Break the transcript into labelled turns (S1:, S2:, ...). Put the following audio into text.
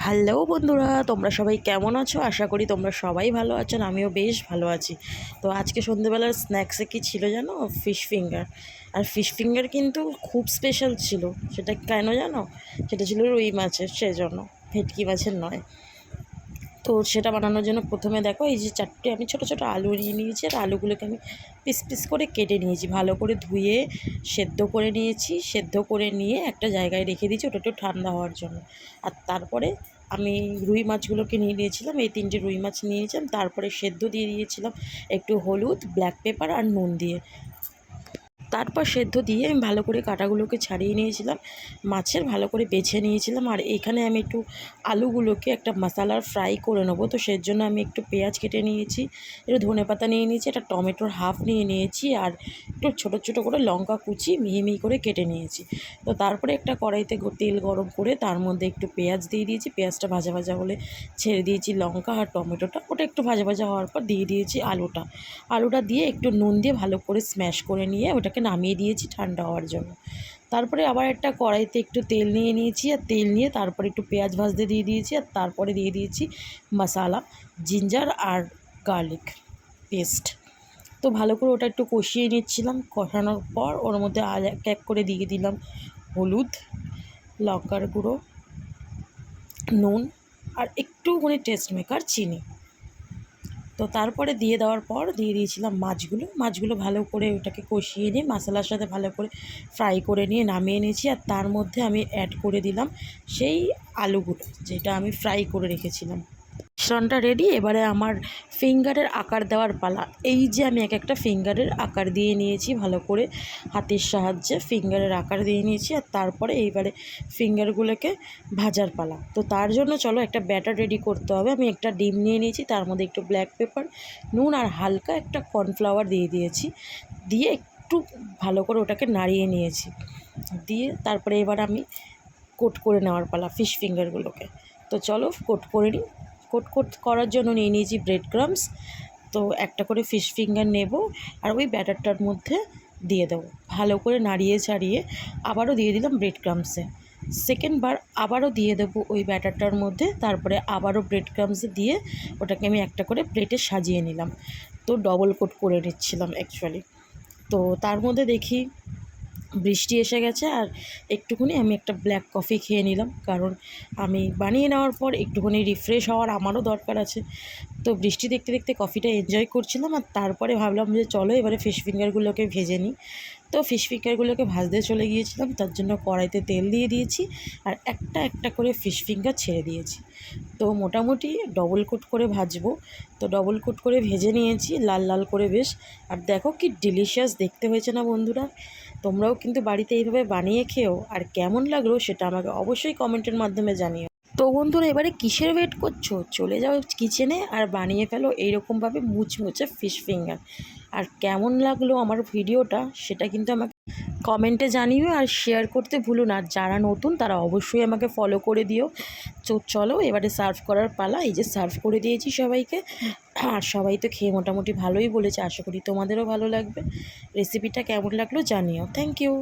S1: Hello বন্ধুরা, তোমরা সবাই কেমন আছো? আশা করি তোমরা সবাই ভালো আছেন, আমিও বেশ ভালো আছি। তো আজকে সন্ধ্যেবেলার স্ন্যাক্সে কী ছিল জানো? Fish finger. আর ফিশ ফিঙ্গার কিন্তু খুব স্পেশাল ছিল। সেটা কেন জানো? সেটা ছিল রুই মাছের, সেজন্য, ভেটকি মাছের নয়। তো সেটা বানানোর জন্য প্রথমে দেখো, এই যে চারটে আমি ছোটো ছোটো আলু নিয়ে নিয়েছি, আর আলুগুলোকে আমি পিস পিস করে কেটে নিয়েছি, ভালো করে ধুয়ে সেদ্ধ করে নিয়েছি। সেদ্ধ করে নিয়ে একটা জায়গায় রেখে দিয়েছি, ওটা একটু ঠান্ডা হওয়ার জন্য। আর তারপরে আমি রুই মাছগুলোকে নিয়ে নিয়েছিলাম, এই তিনটে রুই মাছ নিয়ে নিয়েছিলাম। তারপরে সেদ্ধ দিয়ে দিয়েছিলাম একটু হলুদ, ব্ল্যাক পেপার আর নুন দিয়ে। তারপর সেদ্ধ দিয়ে আমি ভালো করে কাঁটাগুলোকে ছাড়িয়ে নিয়েছিলাম, মাছের ভালো করে বেছে নিয়েছিলাম। আর এখানে আমি একটু আলুগুলোকে একটা মশলার ফ্রাই করে নেবো, তো সেই জন্য আমি একটু পেঁয়াজ কেটে নিয়েছি, একটু ধনেপাতা নিয়ে নিয়েছি, একটা টমেটোর হাফ নিয়ে নিয়েছি, আর একটু ছোটো ছোটো করে লঙ্কা কুচি মিহি মিহি করে কেটে নিয়েছি। তো তারপরে একটা কড়াইতে তেল গরম করে তার মধ্যে একটু পেঁয়াজ দিয়ে দিয়েছি, পেঁয়াজটা ভাজা ভাজা হলে ছেড়ে দিয়েছি লঙ্কা আর টমেটোটা, ওটা একটু ভাজা ভাজা হওয়ার পর দিয়ে দিয়েছি আলুটা দিয়ে একটু নুন দিয়ে ভালো করে স্ম্যাশ করে নিয়ে ওটাকে নামিয়ে দিয়েছি ঠান্ডা হওয়ার জন্য। তারপরে আবার একটা কড়াইতে একটু তেল নিয়ে নিয়েছি, আর তেল নিয়ে তারপরে একটু পেঁয়াজ ভাজতে দিয়ে দিয়েছি, আর তারপরে দিয়ে দিয়েছি মশালা, জিঞ্জার আর গার্লিক পেস্ট। তো ভালো করে ওটা একটু কষিয়ে নিচ্ছিলাম। কষানোর পর ওর মধ্যে আর এক এক করে দিয়ে দিলাম হলুদ, লঙ্কার গুঁড়ো, নুন আর একটুখানি টেস্ট মেকার চিনি। তো তারপরে দিয়ে দেওয়ার পর দিয়ে দিয়েছিলাম মাছগুলো ভালো করে ওটাকে কষিয়ে নিয়ে মশলার সাথে ভালো করে ফ্রাই করে নিয়ে নামিয়ে নিয়েছি। আর তার মধ্যে আমি অ্যাড করে দিলাম সেই আলুগুলো, যেটা আমি ফ্রাই করে রেখেছিলাম। মিশ্রণটা রেডি। এবারে আমার ফিঙ্গারের আকার দেওয়ার পালা। এই যে আমি এক একটা ফিঙ্গারের আকার দিয়ে নিয়েছি, ভালো করে হাতের সাহায্যে ফিঙ্গারের আকার দিয়ে নিয়েছি। আর তারপরে এইবারে ফিঙ্গারগুলোকে ভাজার পালা। তো তার জন্য চলো একটা ব্যাটার রেডি করতে হবে। আমি একটা ডিম নিয়ে নিয়েছি, তার মধ্যে একটু ব্ল্যাক পেপার, নুন আর হালকা একটা কর্নফ্লাওয়ার দিয়ে দিয়েছি, দিয়ে একটু ভালো করে ওটাকে নাড়িয়ে নিয়েছি। দিয়ে তারপরে এবার আমি কোট করে নেওয়ার পালা ফিশ ফিঙ্গারগুলোকে। তো চলো কোট করে নিই। কোট করার জন্য নিয়ে নিয়েছি ব্রেড ক্রাম্বস। তো একটা করে ফিশ ফিঙ্গার নেব, আর ওই ব্যাটারটার মধ্যে দিয়ে দেবো, ভালো করে নাড়িয়ে ছাড়িয়ে আবারও দিয়ে দিলাম ব্রেড ক্রাম্বসে। সেকেন্ডবার আবারও দিয়ে দেবো ওই ব্যাটারটার মধ্যে, তারপরে আবারও ব্রেড ক্রাম্বসে দিয়ে ওটাকে আমি একটা করে প্লেটে সাজিয়ে নিলাম। তো ডবল কোট করে নিচ্ছিলাম অ্যাকচুয়ালি। তো তার মধ্যে দেখি বৃষ্টি এসে গেছে, আর একটুখানি আমি একটা ব্ল্যাক কফি খেয়ে নিলাম, কারণ আমি বানিয়ে নেওয়ার পর একটুখানি রিফ্রেশ হওয়ার আমারও দরকার আছে। তো বৃষ্টি দেখতে দেখতে কফিটা এনজয় করছিলাম, আর তারপরে ভাবলাম যে চলো এবারে ফিশ ফিঙ্গারগুলোকে ভেজে নিই। তো ফিশ ফিঙ্গারগুলোকে ভাজতে চলে গিয়েছিলাম, তার জন্য কড়াইতে তেল দিয়ে দিয়েছি, আর একটা একটা করে ফিশ ফিঙ্গার ছেড়ে দিয়েছি। তো মোটামুটি ডবল কোট করে ভাজবো। তো ডবল কোট করে ভেজে নিয়েছি লাল লাল করে বেশ। আর দেখো কি ডিলিশিয়াস দেখতে হয়েছে না বন্ধুরা? তোমরাও কিন্তু বাড়িতে এইভাবে বানিয়ে খেও, আর কেমন লাগলো সেটা আমাকে অবশ্যই কমেন্টের মাধ্যমে জানিও। তো বন্ধুরা, এবারে কিসের ওয়েট করছো? চলে যাও কিচেনে আর বানিয়ে ফেলো এইরকমভাবে মুচমুচে ফিশ ফিঙ্গার। আর কেমন লাগলো আমার ভিডিওটা সেটা কিন্তু আমাকে কমেন্টে জানিও, আর শেয়ার করতে ভুলো না। যারা নতুন তারা অবশ্যই আমাকে ফলো করে দিও। চলো এবারে সার্ভ করার পালা। এই যে সার্ভ করে দিয়েছি সবাইকে, আর সবাই তো খেয়ে মোটামুটি ভালোই বলেছে। আশা করি তোমাদেরও ভালো লাগবে। রেসিপিটা কেমন লাগলো জানিও। Thank you.